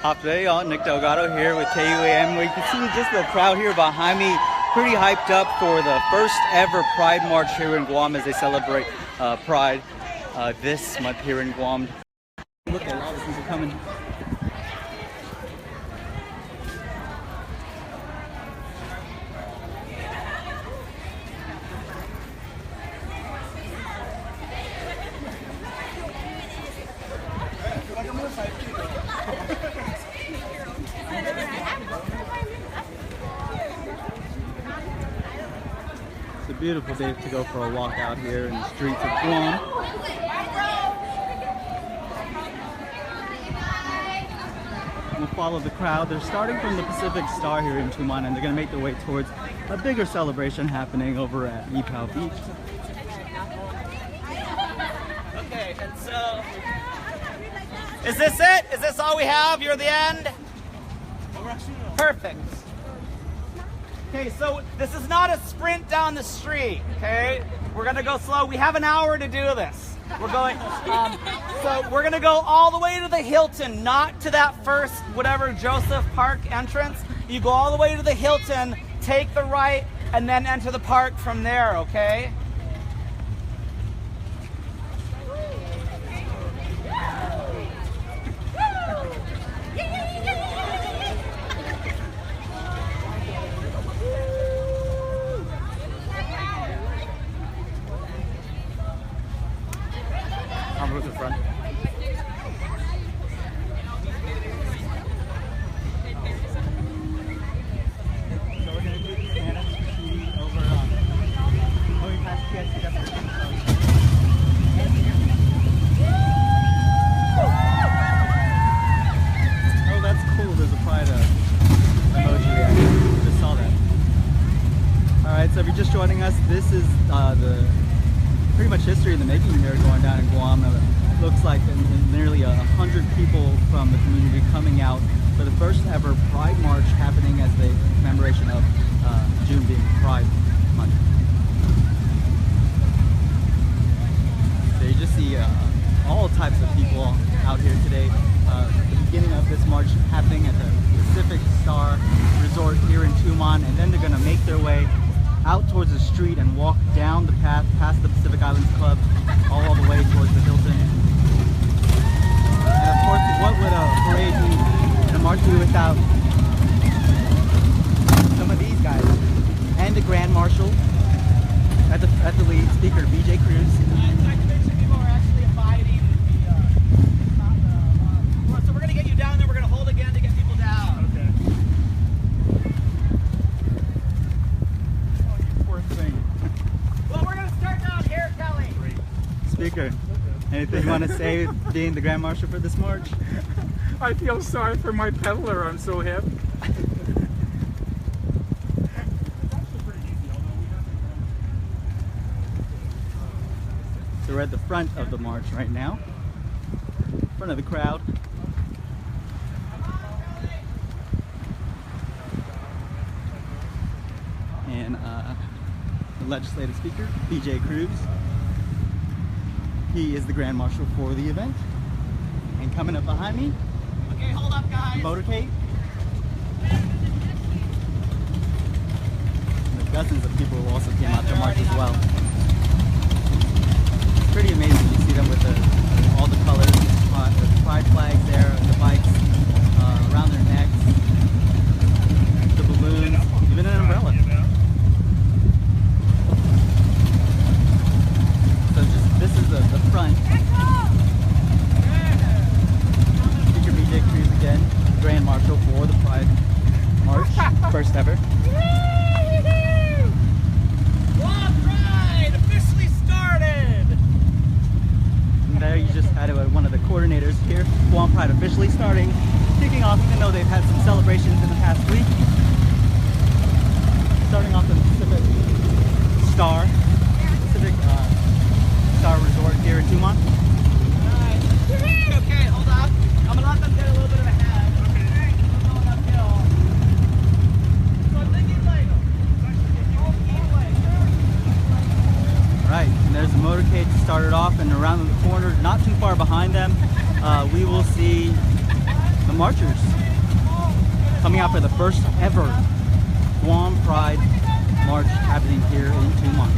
Hop today on Nick Delgado here with KUAM, where you can see just the crowd here behind me, pretty hyped up for the first ever Pride March here in Guam as they celebrate Pride this month here in Guam. Look at all the people coming. It's a beautiful day to go for a walk out here in the streets of Guam. We'll follow the crowd. They're starting from the Pacific Star here in Tuman, and they're going to make their way towards a bigger celebration happening over at Ipoh Beach. Okay, and so, is this it? Is this all we have? You're the end? Perfect. Okay, so this is not a sprint down the street, okay? We're gonna go slow. We have an hour to do this. We're going, so we're gonna go all the way to the Hilton, not to that first, whatever, Joseph Park entrance. You go all the way to the Hilton, take the right, and then enter the park from there, okay? I'll move to the front. So we're going to do the Spanish over going past PSC. Oh, that's cool. There's a pride emoji. I just saw that. Alright, so if you're just joining us, this is the pretty much history in the making here going down in Guam. It looks like nearly 100 people from the community coming out for the first ever Pride March happening as the commemoration of June being Pride Month. So you just see all types of people out here today. The beginning of this march happening at the Pacific Star Resort here in Tuman, and then they're going to make their way out towards the street and walk down the path past the Pacific Islands Club all the way towards the Hilton. And of course, what would a parade be and a march be without some of these guys? And the Grand Marshal at the lead, Speaker BJ Cruz. People are actually abiding so we're going to get you down there. We're going to hold again to get people down. Okay. Well, we're going to start down here, Kelly. Speaker, anything you want to say being the Grand Marshal for this march? I feel sorry for my peddler. I'm so happy. So we're at the front of the march right now, front of the crowd. And the legislative speaker, BJ Cruz. He is the Grand Marshal for the event. And coming up behind me, Okay, hold up, guys. motorcade. And the dozens of people who also came out to march as well. It's pretty amazing. You see them with all the colors, the pride flags there, the bikes around their necks, the balloons, even an umbrella. So this is the front. Speaker BJ Cruz again, Grand Marshal for the Pride March, first ever. Guam Pride officially started. And there you just had one of the coordinators here. Guam Pride officially kicking off, even though they've had some celebrations in the past week. Starting off the Pacific Star Resort here in Tuman. Alright. Okay, hold up. I'm going to let them get a little bit of a head. Okay. I'm going uphill. So I'm thinking like, Right, and there's the motorcade to start it off, and around the corner, not too far behind behind them, we will see the marchers coming out for the first ever Guam Pride March happening here in Tumon.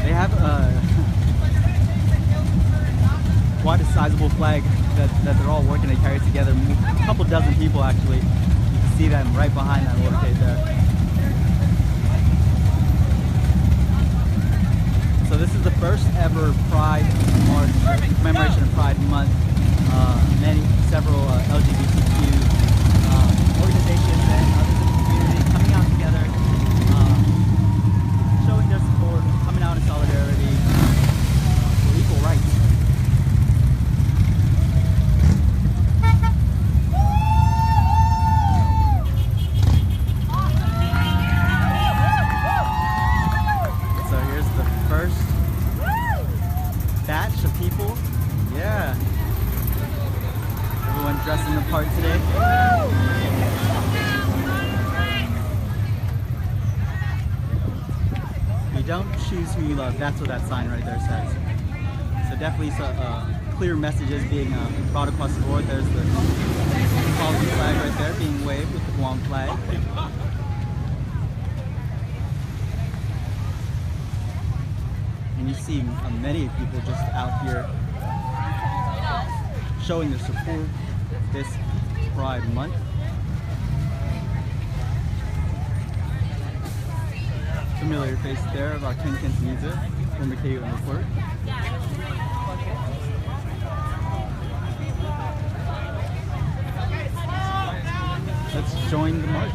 They have quite a sizable flag that they're all working to carry together. A couple dozen people actually. You can see them right behind that motorcade there. So this is the first ever Pride March, commemoration of Pride Month. Several LGBTQ organizations and others in the community coming out together, showing their support, coming out in solidarity for equal rights. So here's the first batch of people. Yeah. Everyone dressing the part today. You don't choose who you love. That's what that sign right there says. So definitely clear messages being brought across the board. There's the equality flag right there being waved with the Guam flag. And you see many people just out here showing their support this Pride Month. Familiar face there of our Ken Kentaniza from the KUAM report. Let's join the march.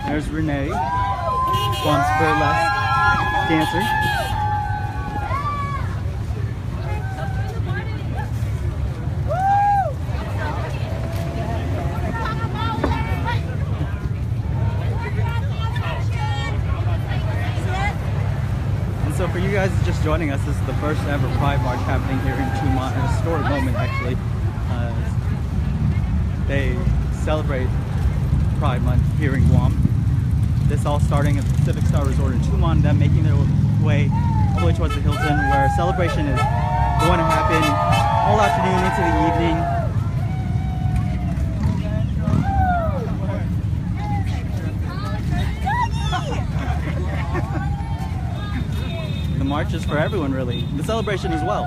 There's Renee, Guam's burlesque dancer. So for you guys just joining us, this is the first ever Pride March happening here in Tumon, a historic moment actually. They celebrate Pride Month here in Guam. This all starting at the Pacific Star Resort in Tumon, then making their way all the way towards the Hilton, where a celebration is going to happen all afternoon into the evening. The march is for everyone, really. The celebration as well.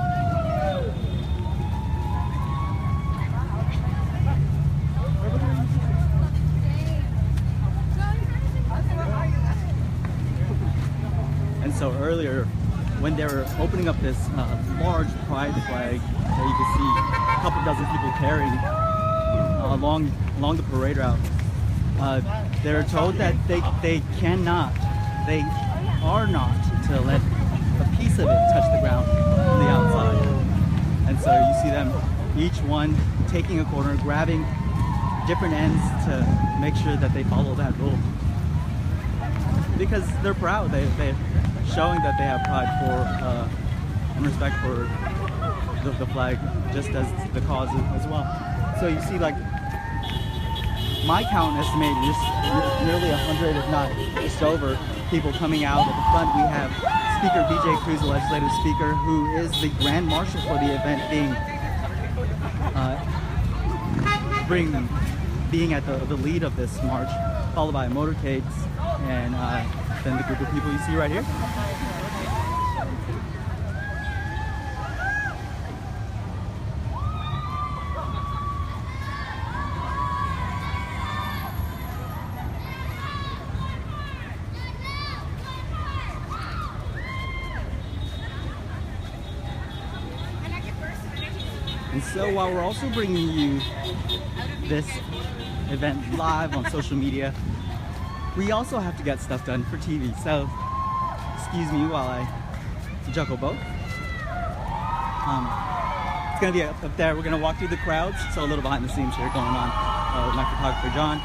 And so earlier, when they were opening up this large pride flag that you can see a couple dozen people carrying along the parade route, they're told that they are not to let a piece of it touch the ground on the outside. And so you see them, each one taking a corner, grabbing different ends to make sure that they follow that rule. Because they're proud, they're showing that they have pride for and respect for the flag, just as the cause as well. So you see, like, my count estimated just nearly 100, if not just over, people coming out. At the front we have Speaker BJ Cruz, the legislative speaker, who is the Grand Marshal for the event, being at the lead of this march, followed by motorcades, and then the group of people you see right here. And so while we're also bringing you this event live on social media, we also have to get stuff done for TV. So excuse me while I juggle both. It's gonna be up there. We're gonna walk through the crowds. So a little behind the scenes here going on with my photographer John.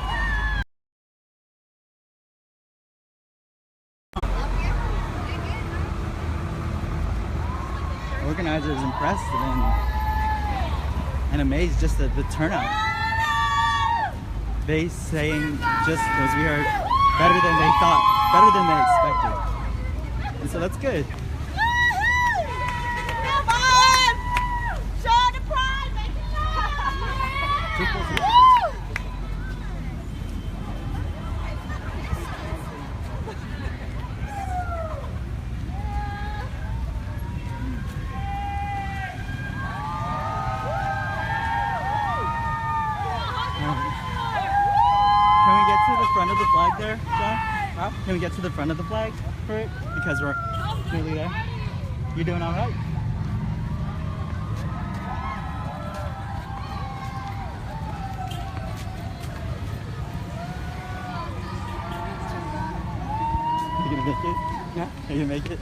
Organizers impressed and amazed just at the turnout. They saying, just as we heard, better than they thought. better than they expected. And so that's good. Come on! Show the pride! Make it loud! Can we get to the front of the flag there, John? Can we get to the front of the flag for it? Because we're nearly there. You doing all right? You gonna make it? Yeah. Are you gonna make it?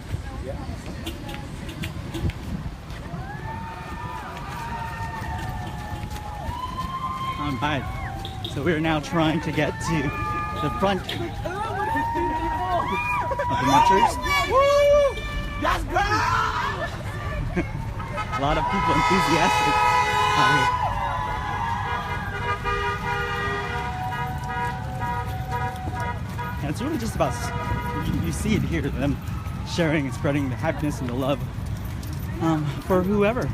Yeah. All right. So we are now trying to get to the front of the marchers. Yes, girl! A lot of people enthusiastic out here. And it's really just about, you see it here, them sharing and spreading the happiness and the love for whoever.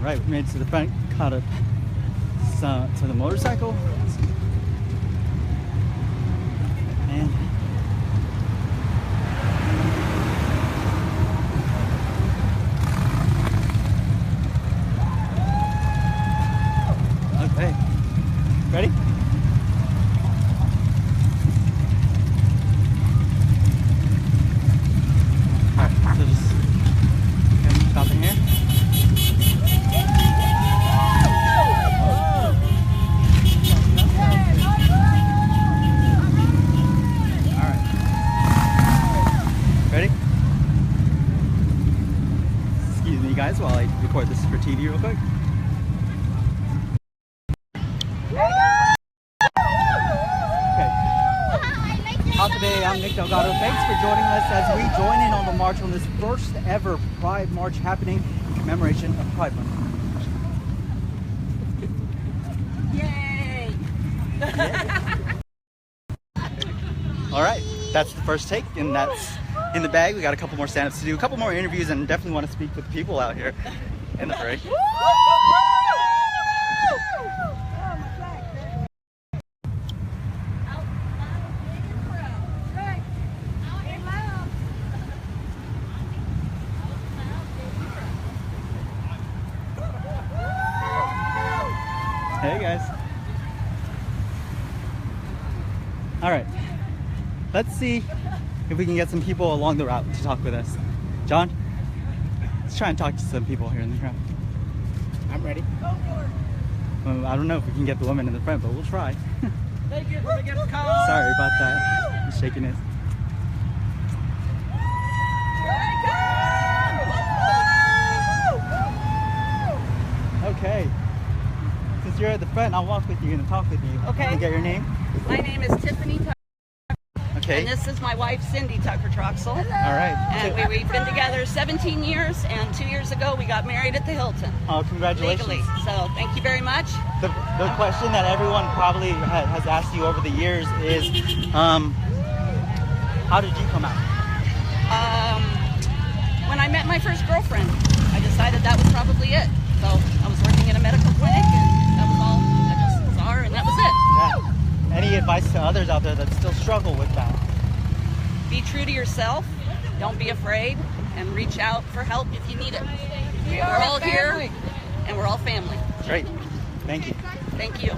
Right, we made it to the front, caught up to the motorcycle, and okay, ready? All right, so just stop in here. Guys, while I record this for TV real quick. Okay. Hi today, I'm Nick Delgado. Thanks for joining us as we join in on the march on this first ever Pride March happening in commemoration of Pride Month. Yay! All right, that's the first take, and that's in the bag. We got a couple more stand-ups to do, a couple more interviews, and definitely want to speak with the people out here in the parade. Hey guys. All right, let's see if we can get some people along the route to talk with us. John, let's try and talk to some people here in the crowd. I'm ready. Well, I don't know if we can get the woman in the front, but we'll try. Thank you for the call. Sorry about that. The shakiness. Okay. Since you're at the front, I'll walk with you and talk with you. Okay. Can I get your name? My name is Tiffany Tucker, Okay. and this is my wife, Cindy Tucker Troxel. All right. And we've been together 17 years, and 2 years ago we got married at the Hilton. Oh, congratulations. Legally. So thank you very much. The question that everyone probably has asked you over the years is, how did you come out? When I met my first girlfriend, I decided that was probably it. So I was working in a medical clinic, and that was all. I just saw her, and that was it. Yeah. Any advice to others out there that still struggle with that? Be true to yourself. Don't be afraid, and reach out for help if you need it. We're all here, and we're all family. Great. Thank you. Thank you. All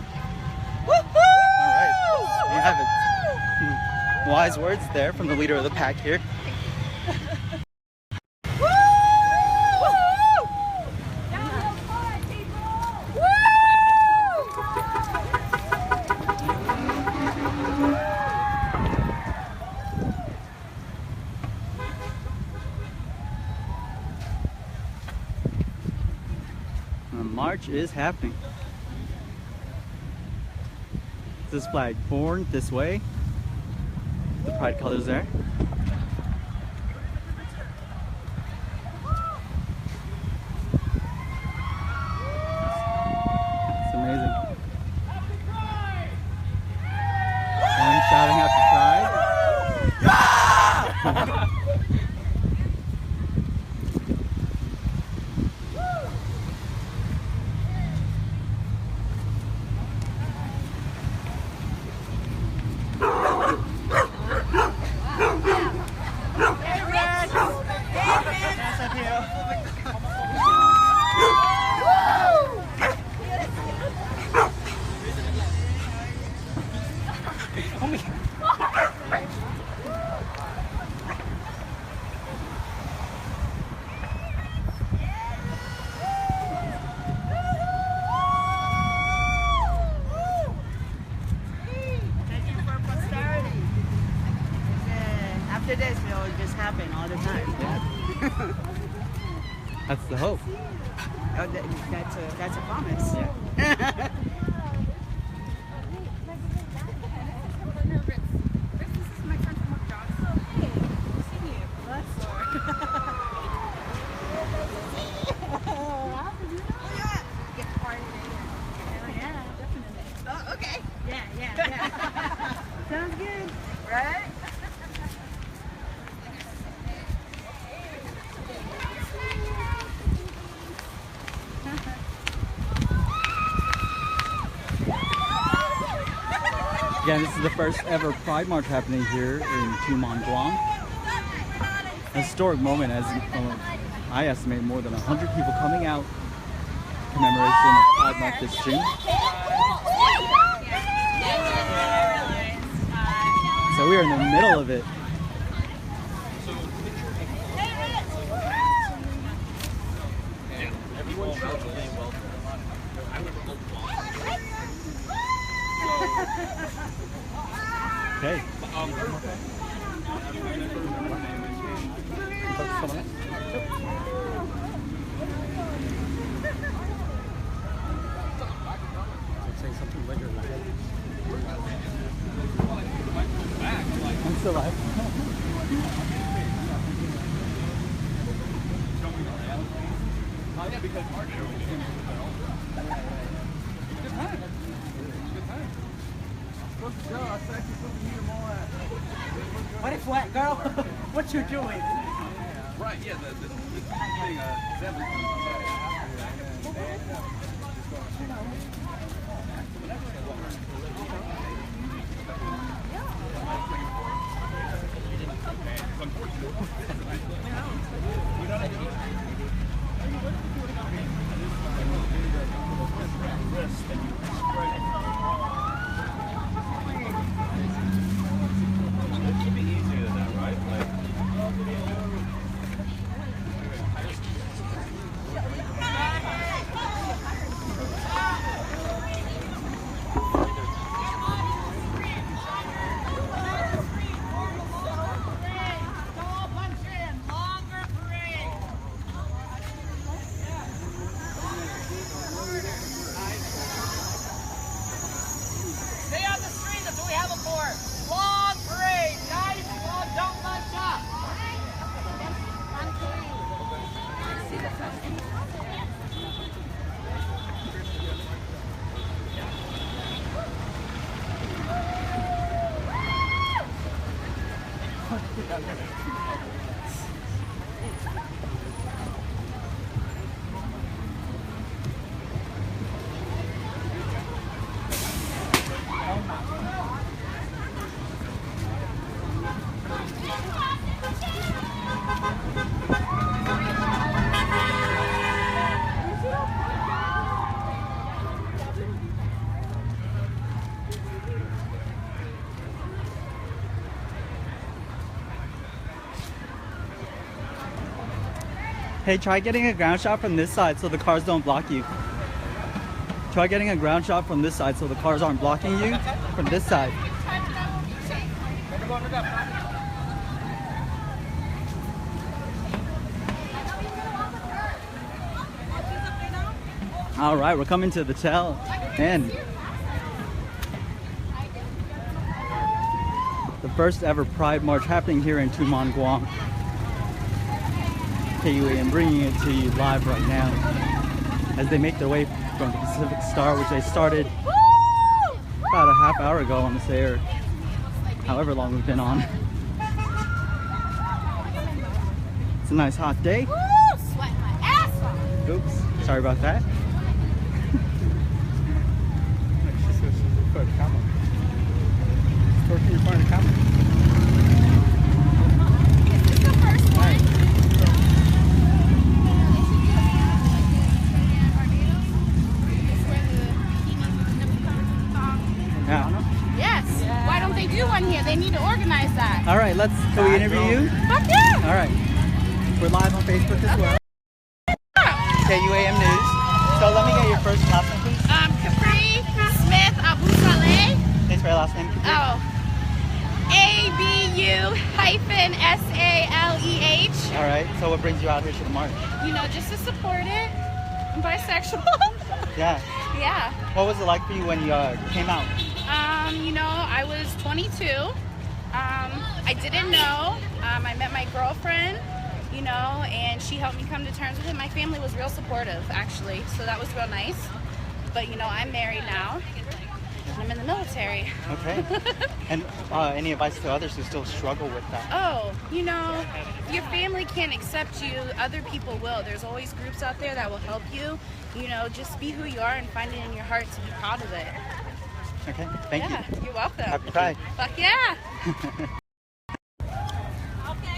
right. There you have it. Wise words there from the leader of the pack here. The march is happening. This flag born this way. The pride colors there. It's amazing. And shouting out to pride. After this, it will just happen all the time. That's the hope. Oh, that's a promise. Yeah. Oh, okay. Yeah. Sounds good, right? Again, this is the first ever Pride March happening here in Guam. A historic moment, as I estimate more than 100 people coming out in commemoration of Pride Month this June. So we are in the middle of it. Okay. I'm still alive. What if what, girl? What you doing? Right, yeah, the thing, it should be easier than that, right? Like, Stay on the street, that's what we have it for. Long parade, nice, long, don't bunch up. Hey, try getting a ground shot from this side so the cars don't block you. Try getting a ground shot from this side so the cars aren't blocking you from this side. All right, we're coming to the tail end. The first ever Pride March happening here in Tumon, Guam. KUAM bringing it to you live right now as they make their way from the Pacific Star, which they started about a half hour ago on this air, however long we've been on. It's a nice hot day. Sweat my ass off. Oops, sorry about that. Is this the first one? Yeah. Yes. Why don't they do one here? They need to organize that. All right, can we interview you? Fuck yeah. All right. We're live on Facebook as well. KUAM News. So let me get your first and last name, please. Capri Smith Abu Saleh. Thanks for your last name. Capri. Oh. ABU-SALEH. All right. So what brings you out here to the march? You know, just to support it. I'm bisexual. Yeah. Yeah. What was it like for you when you came out? You know, I was 22. I didn't know. I met my girlfriend, you know, and she helped me come to terms with it. My family was real supportive, actually, so that was real nice. But, you know, I'm married now, and I'm in the military. Okay. And any advice to others who still struggle with that? Oh, you know, if your family can't accept you, other people will. There's always groups out there that will help you. You know, just be who you are and find it in your heart to be proud of it. Okay. Thank you. Yeah, you're welcome. Happy Pride. Fuck yeah.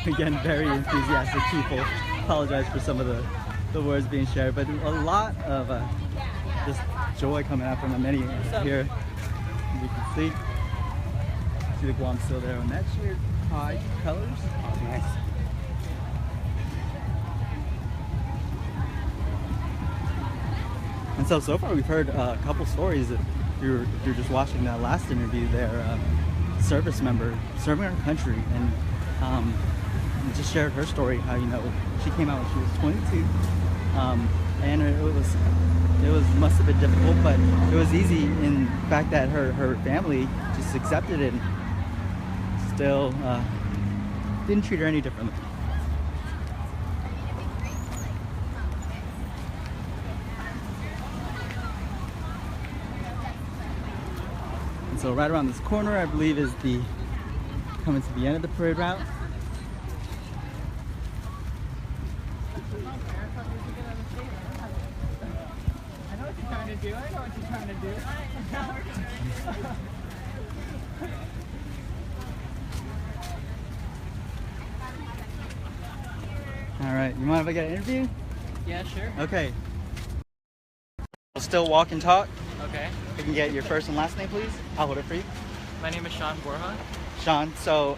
Again, very enthusiastic people. Apologize for some of the words being shared, but a lot of just joy coming out from the many here. As you can see the Guam still there on that cheered high colors. Oh, nice. And so far we've heard a couple stories. If you're just watching that last interview there, service member serving our country, and just shared her story, how, you know, she came out when she was 22, and it must have been difficult, but it was easy in the fact that her family just accepted it and still didn't treat her any differently. And so right around this corner, I believe, is coming to the end of the parade route. I know what you're trying to do. All right, you mind if I get an interview? Yeah, sure. Okay. We'll still walk and talk. Okay. You can get your first and last name, please. I'll hold it for you. My name is Sean Borja. Sean, so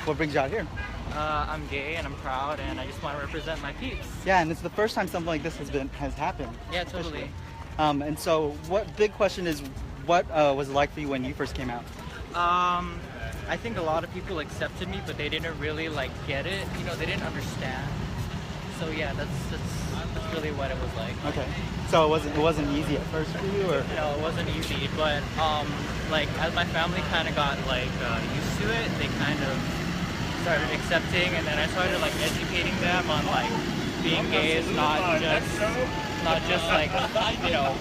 what brings you out here? I'm gay and I'm proud, and I just want to represent my peeps. Yeah, and it's the first time something like this has happened. Yeah, totally. And so, big question is, what was it like for you when you first came out? I think a lot of people accepted me, but they didn't really get it. You know, they didn't understand. So yeah, that's really what it was like. Okay. So it wasn't easy at first for you, or? No, it wasn't easy, but as my family kind of got used to it, they kind of started accepting, and then I started educating them on being gay is not just you know,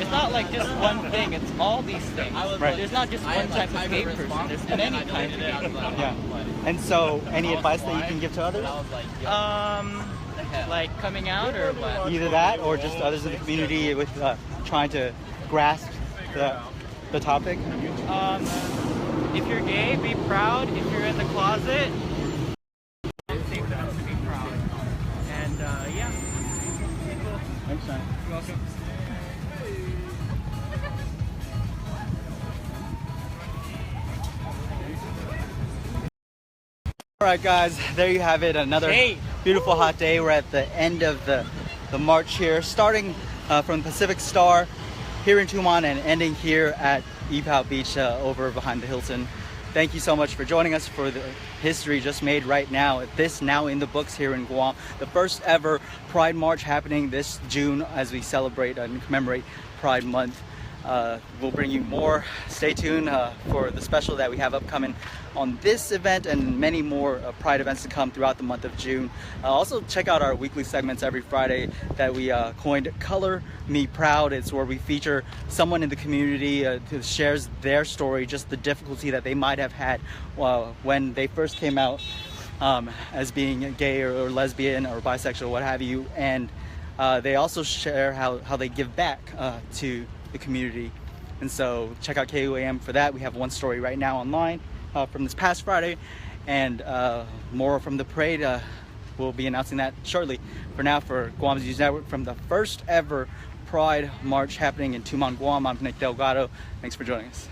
it's not just one thing, it's all these things. Right. There's not just one type of gay person, there's many kinds of gay people. Yeah. And so, any advice that you can give to others? Coming out, or what? Either that, or just others in the community with trying to grasp the topic. If you're gay, be proud. If you're in the closet, take that to be proud. And yeah. Thanks, Sean. You're welcome. All right, guys, there you have it. Another beautiful hot day. We're at the end of the march here, starting from Pacific Star here in Tumon and ending here at Ipao Beach over behind the Hilton. thank you so much for joining us for the history just made right now. This now in the books here in Guam. The first ever Pride March happening this June as we celebrate and commemorate Pride Month. We'll bring you more. Stay tuned for the special that we have upcoming on this event and many more Pride events to come throughout the month of June. Also check out our weekly segments every Friday that we coined Color Me Proud. It's where we feature someone in the community who shares their story, just the difficulty that they might have had when they first came out as being gay or lesbian or bisexual, what have you. And they also share how they give back to the community. And so check out KUAM for that. We have one story right now online from this past Friday, and more from the parade. We'll be announcing that shortly. For now, for Guam's News Network, from the first ever Pride March happening in Tumon, Guam, I'm Nick Delgado. Thanks for joining us.